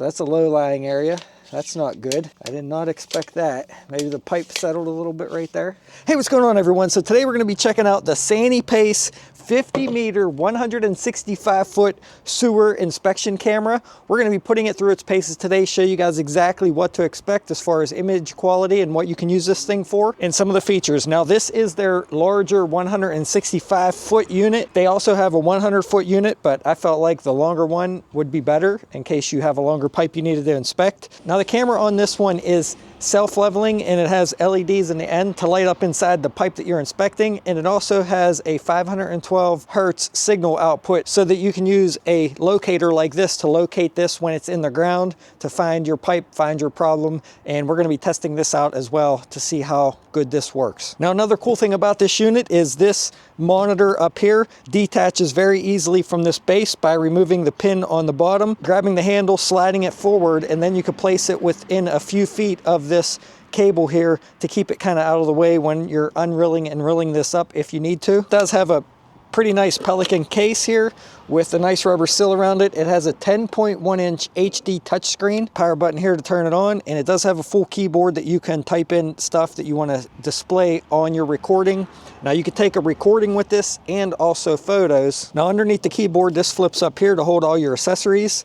That's a low-lying area. That's not good. I did not expect that. Maybe the pipe settled a little bit right there. Hey, what's going on, everyone? So today we're going to be checking out the Sanyipace 50-meter, 165-foot sewer inspection camera. We're going to be putting it through its paces today, show you guys exactly what to expect as far as image quality and what you can use this thing for, and some of the features. Now, this is their larger 165-foot unit. They also have a 100-foot unit, but I felt like the longer one would be better in case you have a longer pipe you needed to inspect. Now, the camera on this one is self-leveling, and it has LEDs in the end to light up inside the pipe that you're inspecting, and it also has a 512 hertz signal output so that you can use a locator like this to locate this when it's in the ground to find your pipe, find your problem, and we're going to be testing this out as well to see how good this works. Now, another cool thing about this unit is this monitor up here detaches very easily from this base by removing the pin on the bottom, grabbing the handle, sliding it forward, and then you can place it within a few feet of this cable here to keep it kind of out of the way when you're unreeling and reeling this up if you need to. It does have a pretty nice Pelican case here with a nice rubber seal around it. It has a 10.1-inch HD touchscreen, power button here to turn it on, and it does have a full keyboard that you can type in stuff that you want to display on your recording. Now, you can take a recording with this and also photos. Now, underneath the keyboard, this flips up here to hold all your accessories,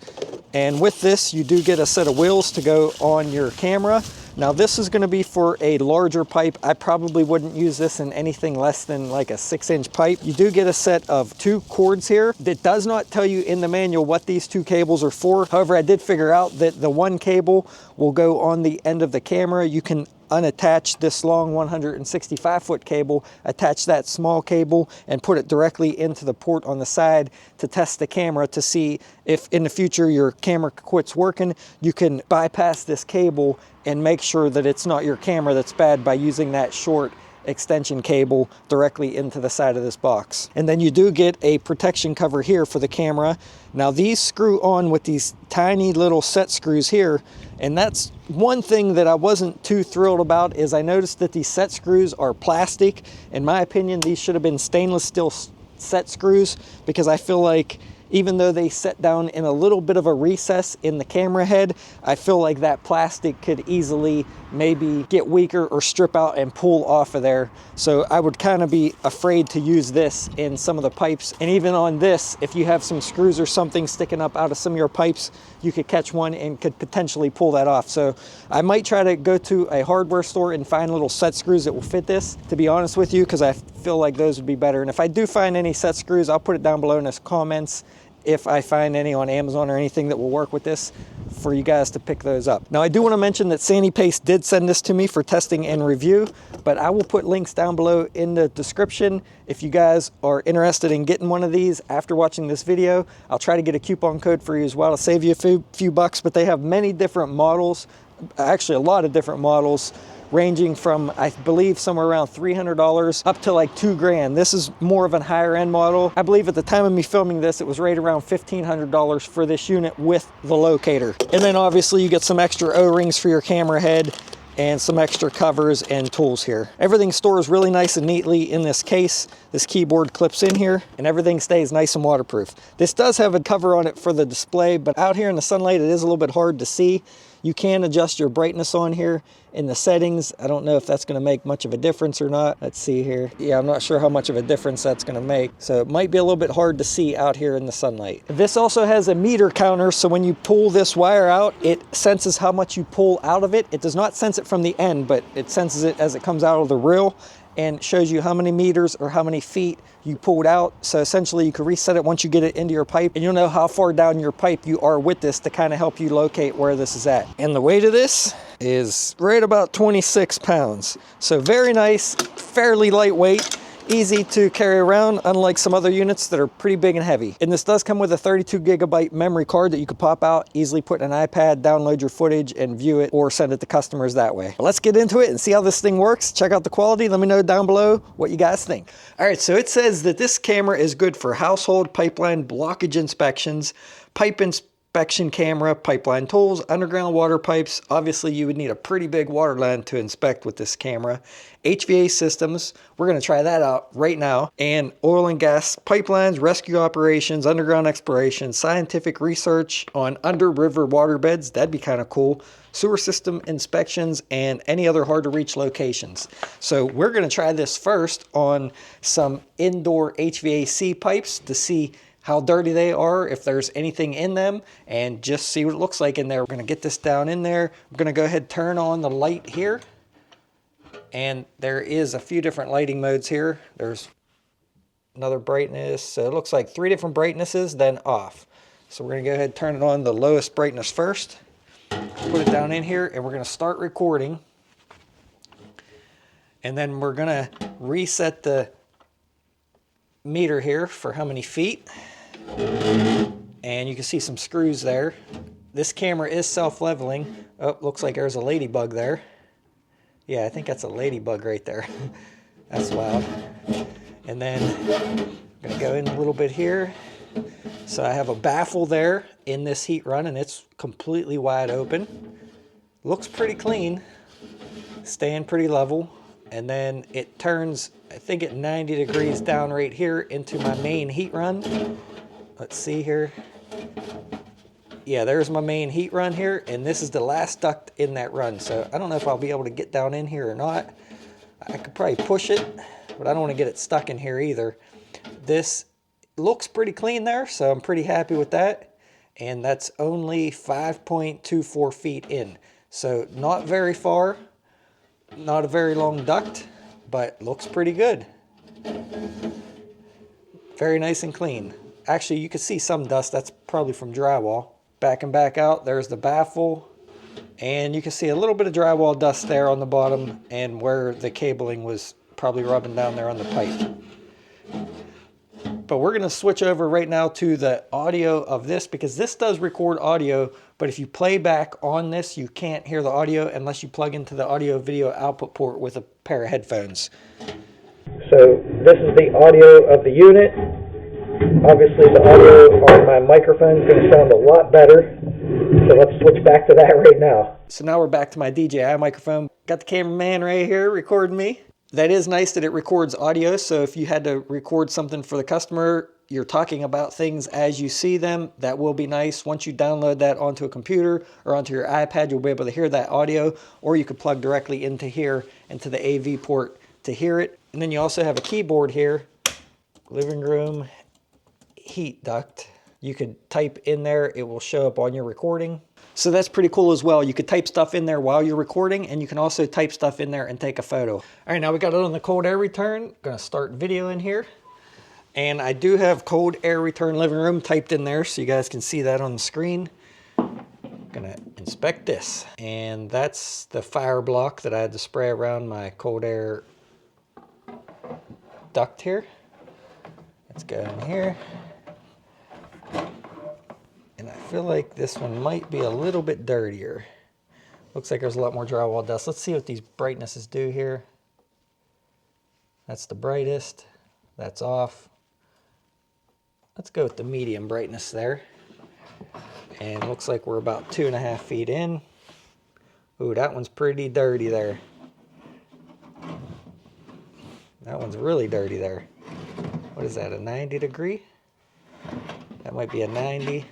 and with this, you do get a set of wheels to go on your camera. Now, this is going to be for a larger pipe. I probably wouldn't use this in anything less than like a 6-inch pipe. You do get a set of 2 cords here. It does not tell you in the manual what these 2 cables are for. However, I did figure out that the one cable will go on the end of the camera. You can unattach this long 165-foot cable, attach that small cable, and put it directly into the port on the side to test the camera to see if in the future your camera quits working. You can bypass this cable and make sure that it's not your camera that's bad by using that short extension cable directly into the side of this box. And then you do get a protection cover here for the camera. Now, these screw on with these tiny little set screws here, and that's one thing that I wasn't too thrilled about. Is I noticed that these set screws are plastic. In my opinion, these should have been stainless steel set screws, because I feel like even though they set down in a little bit of a recess in the camera head, I feel like that plastic could easily maybe get weaker or strip out and pull off of there. So I would kind of be afraid to use this in some of the pipes. And even on this, if you have some screws or something sticking up out of some of your pipes, you could catch one and could potentially pull that off. So I might try to go to a hardware store and find little set screws that will fit this, to be honest with you, because I feel like those would be better. And if I do find any set screws, I'll put it down below in the comments if I find any on Amazon or anything that will work with this, for you guys to pick those up. Now, I do want to mention that Sanyipace did send this to me for testing and review, but I will put links down below in the description if you guys are interested in getting one of these after watching this video. I'll try to get a coupon code for you as well to save you a few bucks, but they have many different models, actually a lot of different models, ranging from, I believe, somewhere around $300 up to like $2,000. This is more of a higher end model. I believe at the time of me filming this, it was right around $1,500 for this unit with the locator. And then obviously you get some extra O-rings for your camera head and some extra covers and tools here. Everything stores really nice and neatly in this case. This keyboard clips in here and everything stays nice and waterproof. This does have a cover on it for the display, but out here in the sunlight, it is a little bit hard to see. You can adjust your brightness on here in the settings. I don't know if that's going to make much of a difference or not. Let's see here. Yeah, I'm not sure how much of a difference that's going to make. So it might be a little bit hard to see out here in the sunlight. This also has a meter counter, so when you pull this wire out, it senses how much you pull out of it. It does not sense it from the end, but it senses it as it comes out of the reel, and shows you how many meters or how many feet you pulled out. So essentially you can reset it once you get it into your pipe, and you'll know how far down your pipe you are with this to kind of help you locate where this is at. And the weight of this is right about 26 pounds. So very nice, fairly lightweight. easy to carry around, unlike some other units that are pretty big and heavy. And this does come with a 32 gigabyte memory card that you could pop out, easily put in an iPad, download your footage and view it, or send it to customers that way. But let's get into it and see how this thing works. Check out the quality. Let me know down below what you guys think. All right, so it says that this camera is good for household pipeline blockage inspections, pipe inspection camera, pipeline tools, underground water pipes. Obviously, you would need a pretty big water line to inspect with this camera. HVAC systems, we're going to try that out right now. And oil and gas pipelines, rescue operations, underground exploration, scientific research on under river waterbeds. That'd be kind of cool. Sewer system inspections, and any other hard to reach locations. So we're going to try this first on some indoor HVAC pipes to see how dirty they are, if there's anything in them, and just see what it looks like in there. We're going to get this down in there. I'm going to go ahead and turn on the light here. And there is a few different lighting modes here. There's another brightness. So it looks like 3 different brightnesses, then off. So we're going to go ahead and turn it on the lowest brightness first. Put it down in here, and we're going to start recording. And then we're going to reset the meter here for how many feet. And you can see some screws there. This camera is self-leveling. Oh, looks like there's a ladybug there. Yeah, I think that's a ladybug right there. That's loud. And then I'm going to go in a little bit here. So I have a baffle there in this heat run, and it's completely wide open. Looks pretty clean, staying pretty level. And then it turns, I think at 90 degrees down right here into my main heat run. Let's see here. Yeah, there's my main heat run here, and this is the last duct in that run. So I don't know if I'll be able to get down in here or not. I could probably push it, but I don't want to get it stuck in here either. This looks pretty clean there, so I'm pretty happy with that. And that's only 5.24 feet in. So not very far, not a very long duct, but looks pretty good. Very nice and clean. Actually, you can see some dust. That's probably from drywall. Back and back out, there's the baffle. And you can see a little bit of drywall dust there on the bottom and where the cabling was probably rubbing down there on the pipe. But we're going to switch over right now to the audio of this, because this does record audio, but if you play back on this, you can't hear the audio unless you plug into the audio video output port with a pair of headphones. So this is the audio of the unit. Obviously the audio on my microphone is going to sound a lot better. So let's switch back to that right now. So now we're back to my DJI microphone. Got the cameraman right here recording me. That is nice that it records audio, so if you had to record something for the customer, you're talking about things as you see them, that will be nice. Once you download that onto a computer or onto your iPad, you'll be able to hear that audio, or you could plug directly into here, into the AV port to hear it. And then you also have a keyboard here, living room heat duct. You could type in there, it will show up on your recording. So that's pretty cool as well. You could type stuff in there while you're recording, and you can also type stuff in there and take a photo. All right, now we got it on the cold air return. Gonna start video in here. And I do have cold air return living room typed in there, so you guys can see that on the screen. Gonna inspect this. And that's the fire block that I had to spray around my cold air duct here. Let's go in here. And I feel like this one might be a little bit dirtier. Looks like there's a lot more drywall dust. Let's see what these brightnesses do here. That's the brightest. That's off. Let's go with the medium brightness there. And it looks like we're about 2.5 feet in. Ooh, that one's pretty dirty there. That one's really dirty there. What is that, a 90 degree? That might be a 90.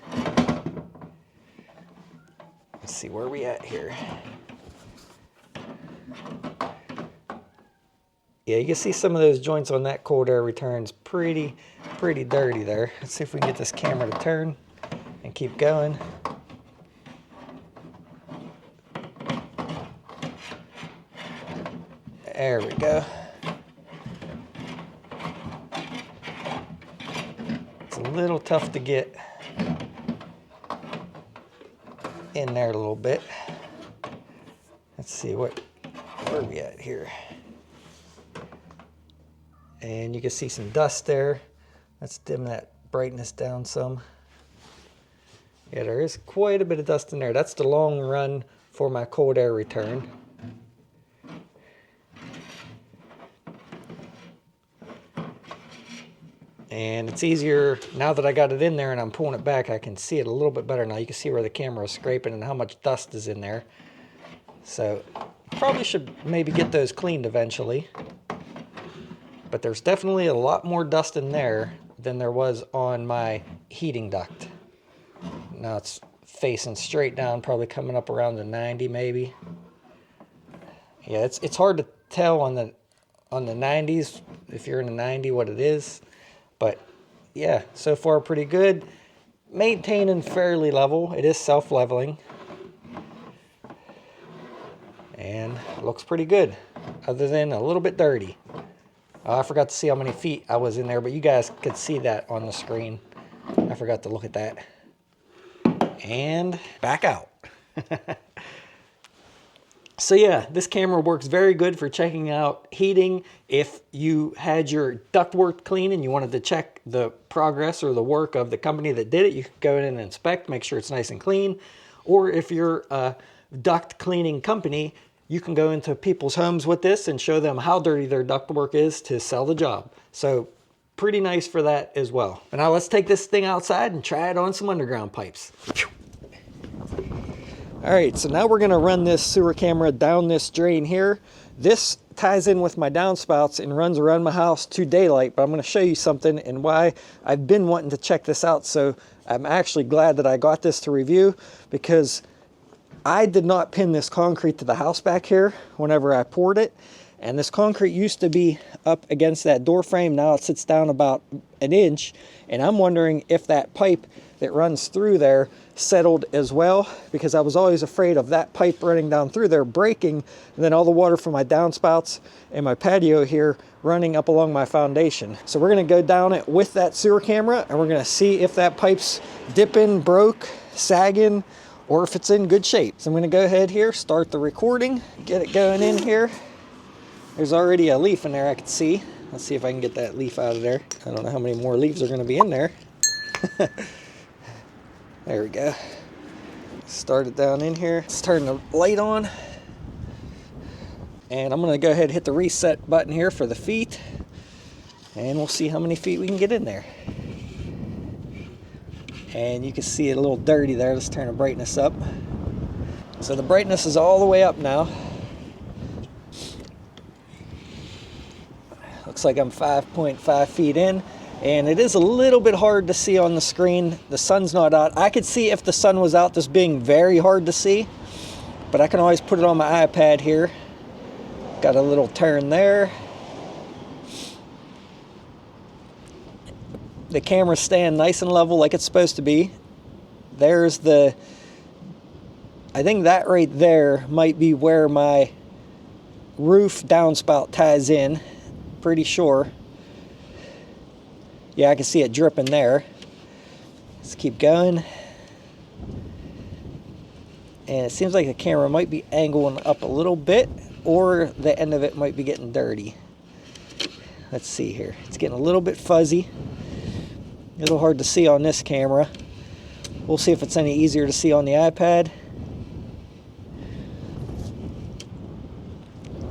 Let's see, where are we at here? Yeah, you can see some of those joints on that cold air returns pretty dirty there. Let's see if we can get this camera to turn and keep going. There we go. It's a little tough to get in there a little bit. Let's see, where are we at here? And you can see some dust there. Let's dim that brightness down some. Yeah, there is quite a bit of dust in there. That's the long run for my cold air return. And it's easier now that I got it in there and I'm pulling it back. I can see it a little bit better now. You can see where the camera is scraping and how much dust is in there. So probably should maybe get those cleaned eventually. But there's definitely a lot more dust in there than there was on my heating duct. Now it's facing straight down, probably coming up around the 90 maybe. Yeah, it's hard to tell on the 90s, if you're in the 90, what it is. But yeah, so far pretty good. Maintaining fairly level. It is self-leveling. And it looks pretty good, other than a little bit dirty. I forgot to see how many feet I was in there, but you guys could see that on the screen. I forgot to look at that. And back out. So yeah, this camera works very good for checking out heating. If you had your ductwork clean and you wanted to check the progress or the work of the company that did it, you could go in and inspect, make sure it's nice and clean. Or if you're a duct cleaning company, you can go into people's homes with this and show them how dirty their ductwork is to sell the job. So pretty nice for that as well. But now let's take this thing outside and try it on some underground pipes. All right, so now we're gonna run this sewer camera down this drain here. This ties in with my downspouts and runs around my house to daylight, but I'm gonna show you something and why I've been wanting to check this out. So I'm actually glad that I got this to review, because I did not pin this concrete to the house back here whenever I poured it. And this concrete used to be up against that door frame. Now it sits down about an inch. And I'm wondering if that pipe that runs through there settled as well, because I was always afraid of that pipe running down through there breaking, and then all the water from my downspouts and my patio here running up along my foundation. So we're gonna go down it with that sewer camera, and we're gonna see if that pipe's dipping, broke, sagging, or if it's in good shape. So I'm gonna go ahead here, start the recording, get it going in here. There's already a leaf in there I can see. Let's see if I can get that leaf out of there. I don't know how many more leaves are gonna be in there. There we go. Start it down in here. Let's turn the light on. And I'm gonna go ahead and hit the reset button here for the feet. And we'll see how many feet we can get in there. And you can see it a little dirty there. Let's turn the brightness up. So the brightness is all the way up now. Looks like I'm 5.5 feet in. And it is a little bit hard to see on the screen. The sun's not out. I could see if the sun was out, this being very hard to see. But I can always put it on my iPad here. Got a little turn there. The camera's staying nice and level like it's supposed to be. There's the, I think that right there might be where my roof downspout ties in. Pretty sure. Yeah, I can see it dripping there. Let's keep going. And it seems like the camera might be angling up a little bit, or the end of it might be getting dirty. Let's see here. It's getting a little bit fuzzy. A little hard to see on this camera. We'll see if it's any easier to see on the iPad.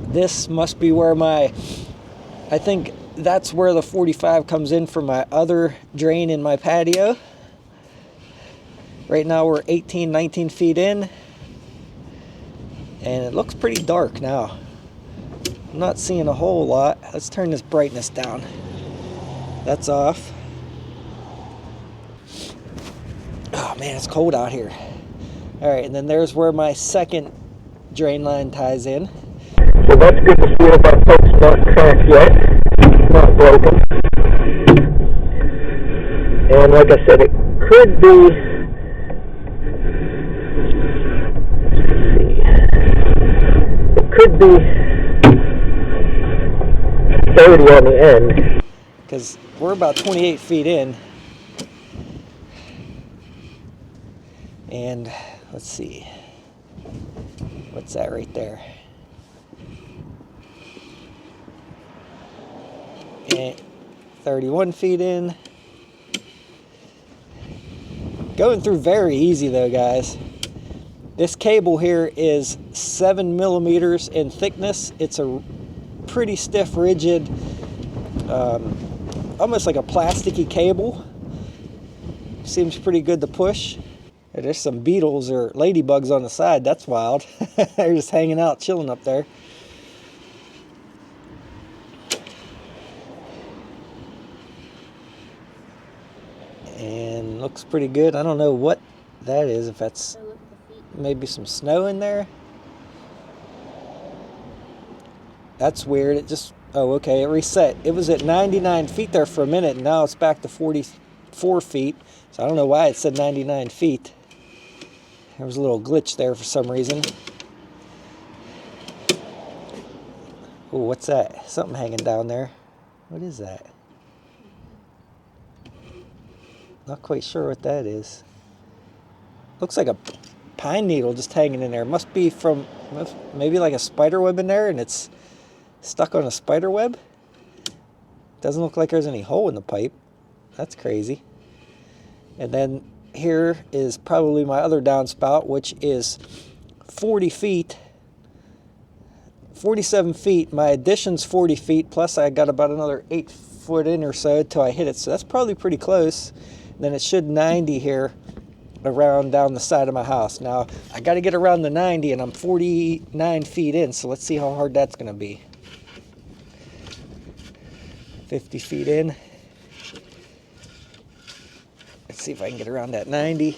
This must be where I think that's where the 45 comes in for my other drain in my patio. Right now we're 18, 19 feet in. And it looks pretty dark now. I'm not seeing a whole lot. Let's turn this brightness down. That's off. Oh man, it's cold out here. All right, and then there's where my second drain line ties in. So that's good to see if our pipe's not cracked yet. Not broken. And like I said, it could be, it could be 30 on the end. Because we're about 28 feet in. And let's see, what's that right there? And 31 feet in. Going through very easy though, guys. This cable here is 7 millimeters in thickness. It's a pretty stiff, rigid almost like a plasticky cable. Seems pretty good to push. There's some beetles or ladybugs on the side. That's wild. They're just hanging out, chilling up there. And looks pretty good. I don't know what that is, if that's maybe some snow in there. That's weird. It just, oh, okay, it reset. It was at 99 feet there for a minute, and now it's back to 44 feet. So I don't know why it said 99 feet. There was a little glitch there for some reason. Oh, what's that? Something hanging down there. What is that? Not quite sure what that is. Looks like a pine needle just hanging in there. Must be from maybe like a spider web in there, and it's stuck on a spider web. Doesn't look like there's any hole in the pipe. That's crazy. And then here is probably my other downspout, which is 40 feet. 47 feet. My addition's 40 feet, plus I got about another 8 foot in or so till I hit it. So that's probably pretty close. And then it should 90 here around down the side of my house. Now, I got to get around the 90, and I'm 49 feet in, so let's see how hard that's going to be. 50 feet in. Let's see if I can get around that 90.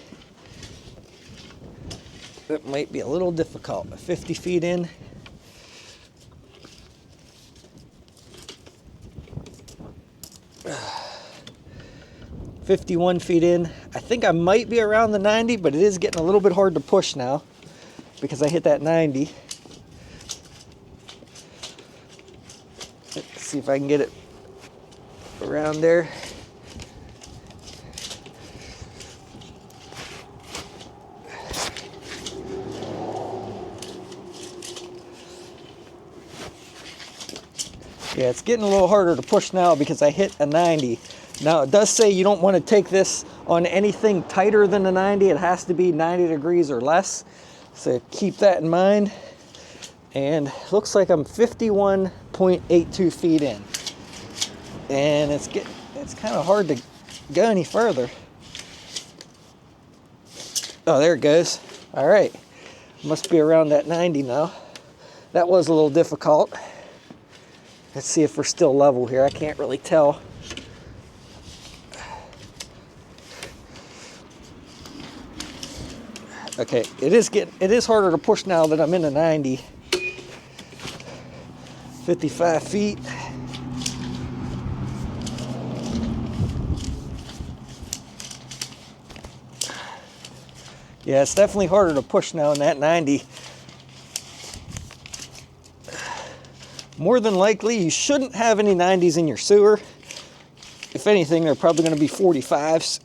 That might be a little difficult. 50 feet in. $51 feet in. I think I might be around the 90, but it is getting a little bit hard to push now because I hit that 90. Let's see if I can get it around there. Yeah, it's getting a little harder to push now because I hit a 90. Now, it does say you don't want to take this on anything tighter than a 90. It has to be 90 degrees or less. So keep that in mind. And looks like I'm 51.82 feet in. And it's kind of hard to go any further. Oh, there it goes. All right. Must be around that 90 now. That was a little difficult. Let's see if we're still level here. I can't really tell. Okay, it is harder to push now that I'm in the 90. 55 feet. Yeah, it's definitely harder to push now in that 90. More than likely, you shouldn't have any 90s in your sewer. If anything, they're probably going to be 45s.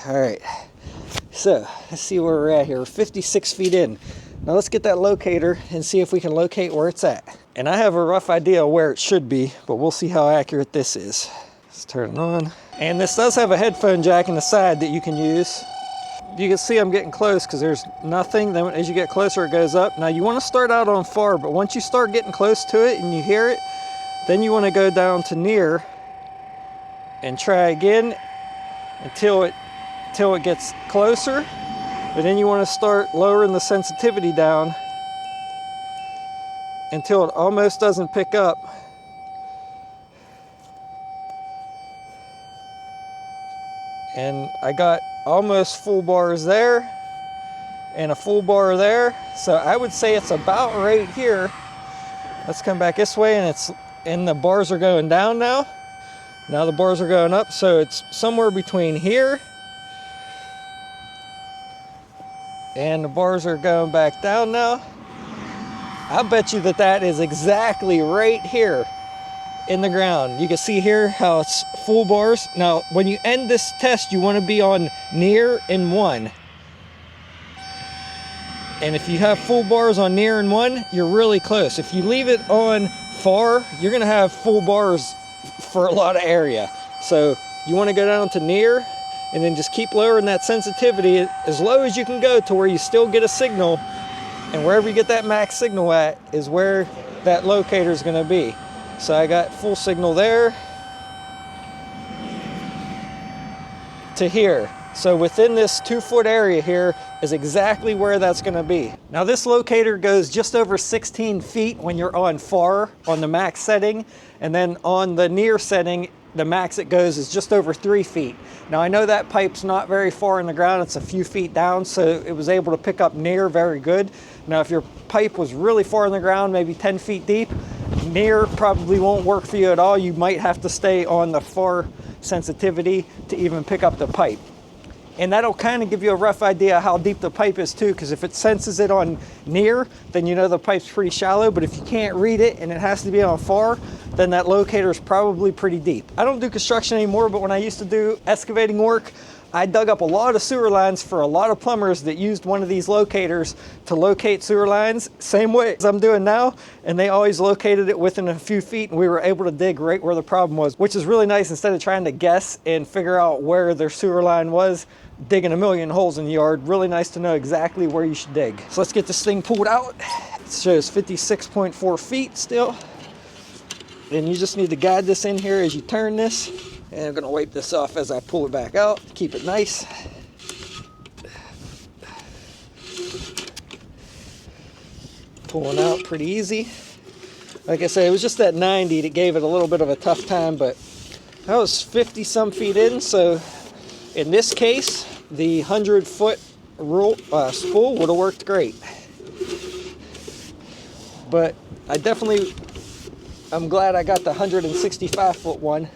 All right. So, let's see where we're at here. We're 56 feet in. Now let's get that locator and see if we can locate where it's at. And I have a rough idea of where it should be, but we'll see how accurate this is. Let's turn it on. And this does have a headphone jack in the side that you can use. You can see I'm getting close because there's nothing. Then as you get closer, it goes up. Now you want to start out on far, but once you start getting close to it and you hear it, then you want to go down to near and try again until it gets closer. But then you want to start lowering the sensitivity down until it almost doesn't pick up. And I got almost full bars there and a full bar there. So I would say it's about right here. Let's come back this way, and the bars are going down now. Now the bars are going up, so it's somewhere between here and the bars are going back down now. I bet you that is exactly right here in the ground. You can see here how it's full bars. Now, when you end this test, you want to be on near and 1. And if you have full bars on near and 1, you're really close. If you leave it on far, you're going to have full bars for a lot of area. So you want to go down to near and then just keep lowering that sensitivity as low as you can go to where you still get a signal. And wherever you get that max signal at is where that locator is going to be. So I got full signal there to here. So within this 2-foot area here is exactly where that's gonna be. Now this locator goes just over 16 feet when you're on far on the max setting, and then on the near setting, the max it goes is just over 3 feet. Now I know that pipe's not very far in the ground, it's a few feet down, so it was able to pick up near very good. Now if your pipe was really far in the ground, maybe 10 feet deep, near probably won't work for you at all. You might have to stay on the far sensitivity to even pick up the pipe. And that'll kind of give you a rough idea how deep the pipe is too, because if it senses it on near, then you know the pipe's pretty shallow, but if you can't read it and it has to be on far, then that locator is probably pretty deep. I don't do construction anymore, but when I used to do excavating work, I dug up a lot of sewer lines for a lot of plumbers that used one of these locators to locate sewer lines, same way as I'm doing now, and they always located it within a few feet, and we were able to dig right where the problem was, which is really nice. Instead of trying to guess and figure out where their sewer line was, digging a million holes in the yard, really nice to know exactly where you should dig. So let's get this thing pulled out. It shows 56.4 feet still. And you just need to guide this in here as you turn this. And I'm gonna wipe this off as I pull it back out to keep it nice. Pulling out pretty easy. Like I say, it was just that 90 that gave it a little bit of a tough time, but I was 50 some feet in, so in this case, the 100-foot spool would have worked great. But I'm glad I got the 165-foot one.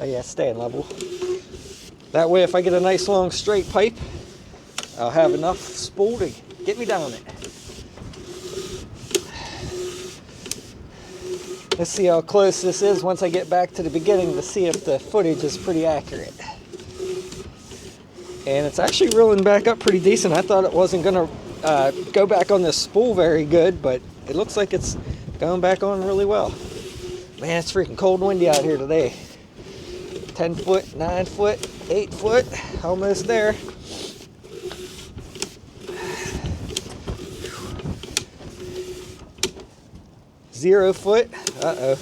Oh yeah, staying level. That way, if I get a nice long straight pipe, I'll have enough spool to get me down it. Let's see how close this is once I get back to the beginning to see if the footage is pretty accurate. And it's actually reeling back up pretty decent. I thought it wasn't gonna go back on this spool very good, but it looks like it's going back on really well. Man, it's freaking cold and windy out here today. 10 foot, 9 foot, 8 foot, almost there. Zero foot. Uh-oh.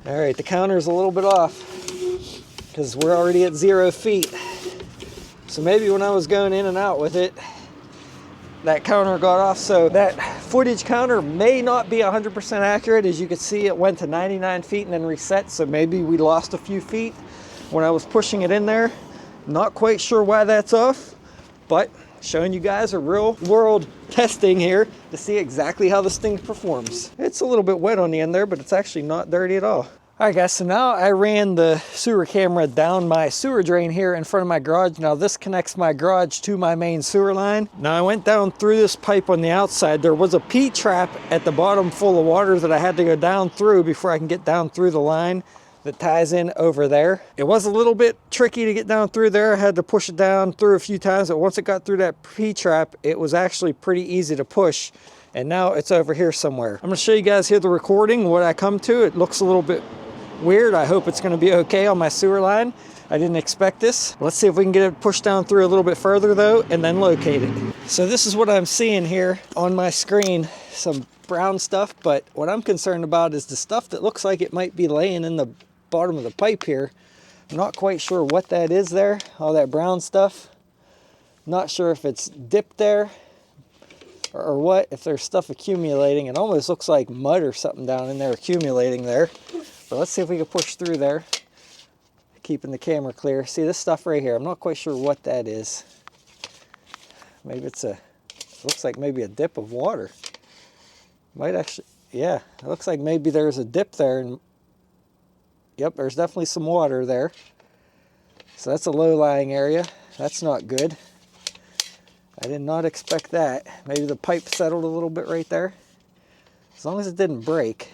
All right, the counter's a little bit off because we're already at 0 feet. So maybe when I was going in and out with it, that counter got off. So that footage counter may not be 100% accurate. As you can see, it went to 99 feet and then reset. So maybe we lost a few feet when I was pushing it in there. Not quite sure why that's off, but showing you guys a real world testing here to see exactly how this thing performs. It's a little bit wet on the end there, but it's actually not dirty at all. All right guys, so now I ran the sewer camera down my sewer drain here in front of my garage. Now this connects my garage to my main sewer line. Now I went down through this pipe on the outside. There was a P-trap at the bottom full of water that I had to go down through before I can get down through the line that ties in over there. It was a little bit tricky to get down through there. I had to push it down through a few times, but once it got through that P-trap, it was actually pretty easy to push. And now it's over here somewhere. I'm gonna show you guys here the recording, what I come to. It looks a little bit weird. I hope it's gonna be okay on my sewer line. I didn't expect this. Let's see if we can get it pushed down through a little bit further though, and then locate it. So this is what I'm seeing here on my screen, some brown stuff, but what I'm concerned about is the stuff that looks like it might be laying in the bottom of the pipe here. I'm not quite sure what that is there, all that brown stuff. Not sure if it's dipped there or what, if there's stuff accumulating. It almost looks like mud or something down in there accumulating there. But let's see if we can push through there, keeping the camera clear. See this stuff right here, I'm not quite sure what that is. Maybe it looks like maybe a dip of water. Might actually, yeah, it looks like maybe there's a dip there, and yep, there's definitely some water there. So that's a low-lying area. That's not good. I did not expect that. Maybe the pipe settled a little bit right there. As long as it didn't break,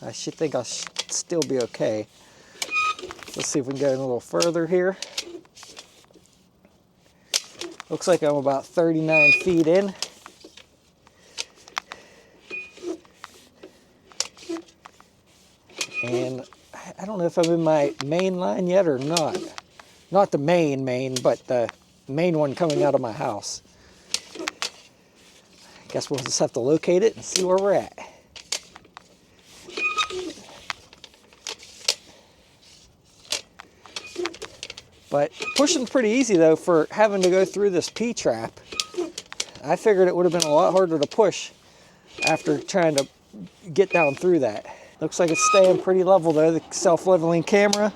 I should think I'll still be okay. Let's see if we can go in a little further here. Looks like I'm about 39 feet in. And I don't know if I'm in my main line yet or not. Not the main, but the main one coming out of my house. Guess we'll just have to locate it and see where we're at. But pushing's pretty easy though for having to go through this P-trap. I figured it would have been a lot harder to push after trying to get down through that. Looks like it's staying pretty level though, the self-leveling camera.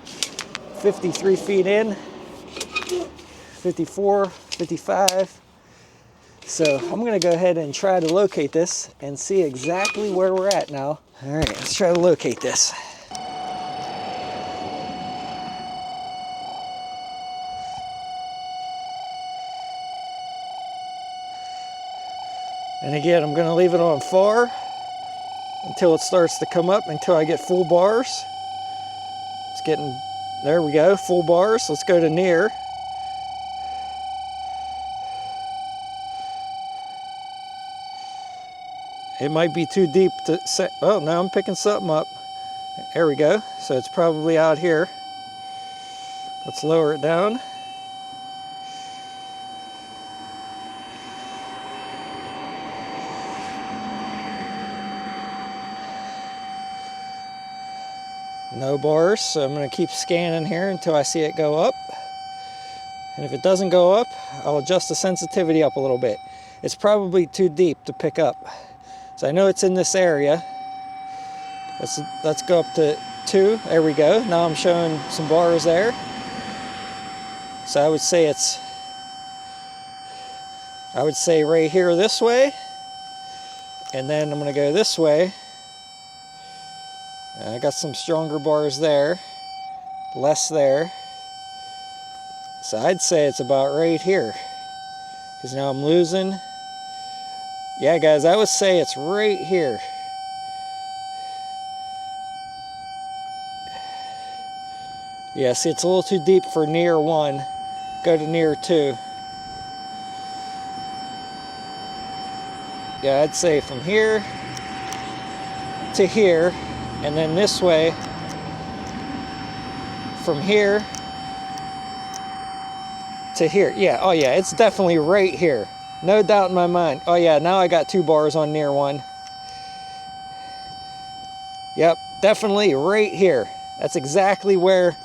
53 feet in, 54, 55. So I'm gonna go ahead and try to locate this and see exactly where we're at now. All right, let's try to locate this. And again, I'm gonna leave it on far until it starts to come up, until I get full bars. It's getting, there we go, full bars. Let's go to near. It might be too deep to set. Oh, now I'm picking something up. There we go. So it's probably out here. Let's lower it down. No bars, so I'm going to keep scanning here until I see it go up. And if it doesn't go up, I'll adjust the sensitivity up a little bit. It's probably too deep to pick up. So I know it's in this area. Let's go up to 2. There we go. Now I'm showing some bars there. So I would say right here this way. And then I'm going to go this way. I got some stronger bars there. Less there. So I'd say it's about right here. Because now I'm losing. Yeah, guys, I would say it's right here. Yeah, see, it's a little too deep for near 1. Go to near 2. Yeah, I'd say from here to here, and then this way, from here to here. Yeah, oh yeah, it's definitely right here. No doubt in my mind. Oh yeah, now I got 2 bars on near 1. Yep, definitely right here. That's exactly where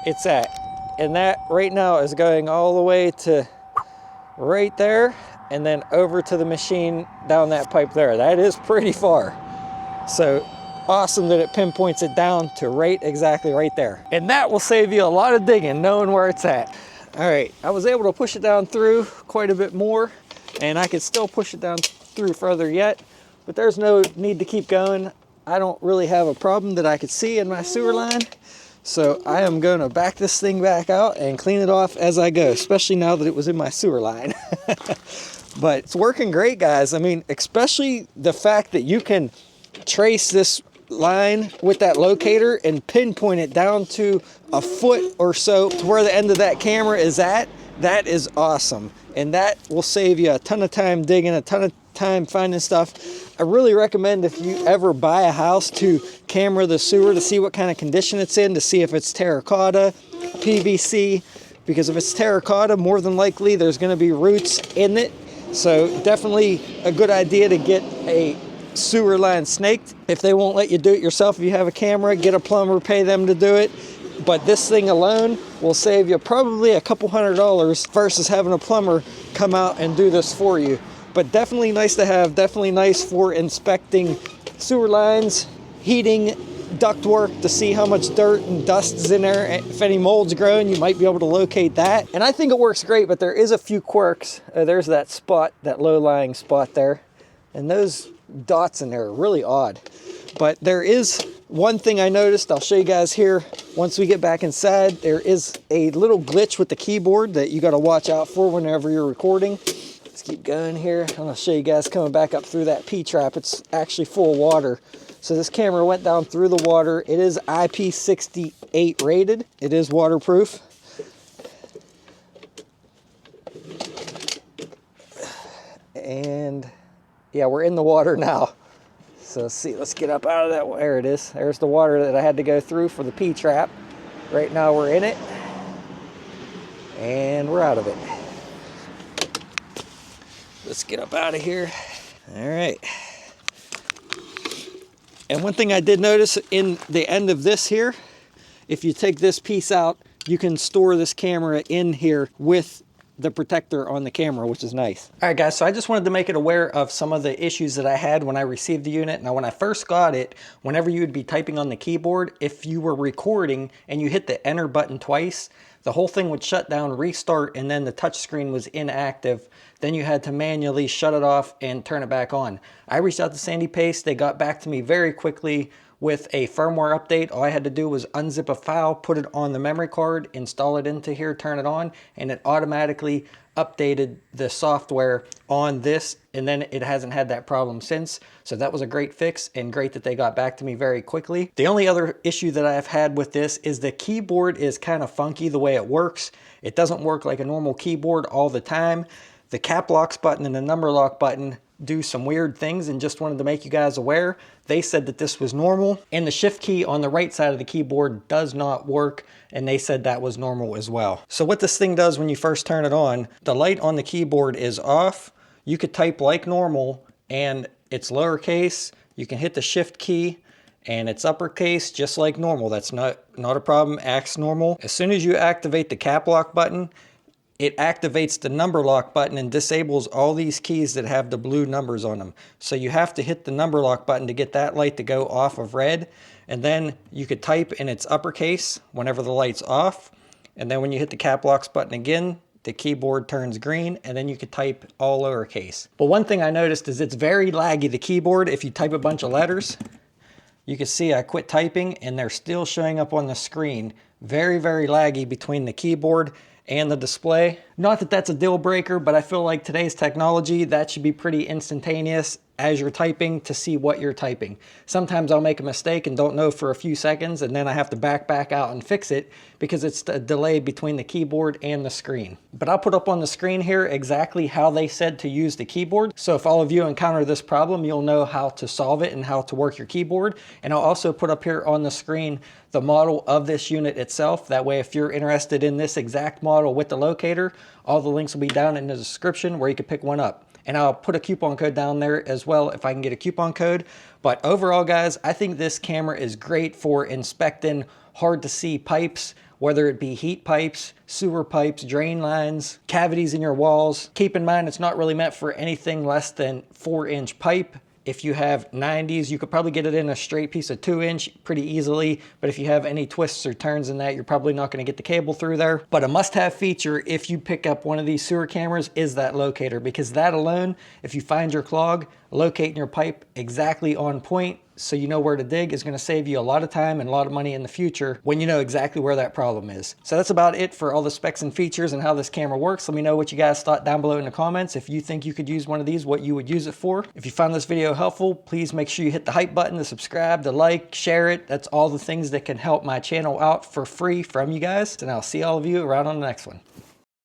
it's at. And that right now is going all the way to right there and then over to the machine down that pipe there. That is pretty far. So awesome that it pinpoints it down to exactly right there. And that will save you a lot of digging, knowing where it's at. All right, I was able to push it down through quite a bit more, and I could still push it down through further yet, but there's no need to keep going. I don't really have a problem that I could see in my sewer line, so I am going to back this thing back out and clean it off as I go, especially now that it was in my sewer line. But it's working great, guys. I mean, especially the fact that you can trace this line with that locator and pinpoint it down to a foot or so to where the end of that camera is at. That is awesome, and that will save you a ton of time digging, a ton of time finding stuff. I really recommend, if you ever buy a house, to camera the sewer to see what kind of condition it's in, to see if it's terracotta, PVC, because if it's terracotta, more than likely there's going to be roots in it. So definitely a good idea to get a sewer line snaked. If they won't let you do it yourself, if you have a camera, get a plumber, pay them to do it. But this thing alone will save you probably a couple $100 versus having a plumber come out and do this for you. But definitely nice to have, definitely nice for inspecting sewer lines, heating, ductwork to see how much dirt and dust is in there. If any mold's growing, you might be able to locate that. And I think it works great, but there is a few quirks. There's that spot, that low-lying spot there. And those dots in there are really odd. But there is one thing I noticed. I'll show you guys here once we get back inside. There is a little glitch with the keyboard that you got to watch out for whenever you're recording. Let's keep going here. I'm going to show you guys coming back up through that P-trap. It's actually full of water. So this camera went down through the water. It is IP68 rated. It is waterproof. And yeah, we're in the water now. So let's see, let's get up out of that. There it is. There's the water that I had to go through for the P-trap. Right now we're in it. And we're out of it. Let's get up out of here. All right. And one thing I did notice in the end of this here, if you take this piece out, you can store this camera in here with the protector on the camera, which is nice. All right guys, so I just wanted to make it aware of some of the issues that I had when I received the unit. Now when I first got it, whenever you would be typing on the keyboard, if you were recording and you hit the enter button twice, the whole thing would shut down, restart, and then the touch screen was inactive. Then you had to manually shut it off and turn it back on. I reached out to Sanyipace. They got back to me very quickly with a firmware update. All I had to do was unzip a file, put it on the memory card, install it into here, turn it on, and it automatically updated the software on this, and then it hasn't had that problem since. So that was a great fix, and great that they got back to me very quickly. The only other issue that I've had with this is the keyboard is kind of funky the way it works. It doesn't work like a normal keyboard all the time. The cap locks button and the number lock button do some weird things, and just wanted to make you guys aware. They said that this was normal, and the shift key on the right side of the keyboard does not work, and they said that was normal as well. So what this thing does when you first turn it on, the light on the keyboard is off. You could type like normal and it's lowercase. You can hit the shift key and it's uppercase just like normal. That's not a problem, acts normal. As soon as you activate the cap lock button, it activates the number lock button and disables all these keys that have the blue numbers on them. So you have to hit the number lock button to get that light to go off of red. And then you could type in its uppercase whenever the light's off. And then when you hit the cap locks button again, the keyboard turns green, and then you could type all lowercase. But one thing I noticed is it's very laggy, the keyboard. If you type a bunch of letters, you can see I quit typing and they're still showing up on the screen. Very, very laggy between the keyboard and the display. Not that that's a deal breaker, but I feel like today's technology, that should be pretty instantaneous as you're typing to see what you're typing. Sometimes I'll make a mistake and don't know for a few seconds, and then I have to back out and fix it because it's a delay between the keyboard and the screen. But I'll put up on the screen here exactly how they said to use the keyboard. So if all of you encounter this problem, you'll know how to solve it and how to work your keyboard. And I'll also put up here on the screen the model of this unit itself. That way, if you're interested in this exact model with the locator, all the links will be down in the description where you can pick one up. And I'll put a coupon code down there as well if I can get a coupon code. But overall, guys, I think this camera is great for inspecting hard to see pipes, whether it be heat pipes, sewer pipes, drain lines, cavities in your walls. Keep in mind, it's not really meant for anything less than 4-inch pipe. If you have 90s, you could probably get it in a straight piece of 2-inch pretty easily. But if you have any twists or turns in that, you're probably not going to get the cable through there. But a must-have feature if you pick up one of these sewer cameras is that locator, because that alone, if you find your clog, locating your pipe exactly on point so you know where to dig is going to save you a lot of time and a lot of money in the future when you know exactly where that problem is. So that's about it for all the specs and features and how this camera works. Let me know what you guys thought down below in the comments. If you think you could use one of these, what you would use it for. If you found this video helpful, please make sure you hit the hype button, the subscribe, the like, share it. That's all the things that can help my channel out for free from you guys. And I'll see all of you around on the next one.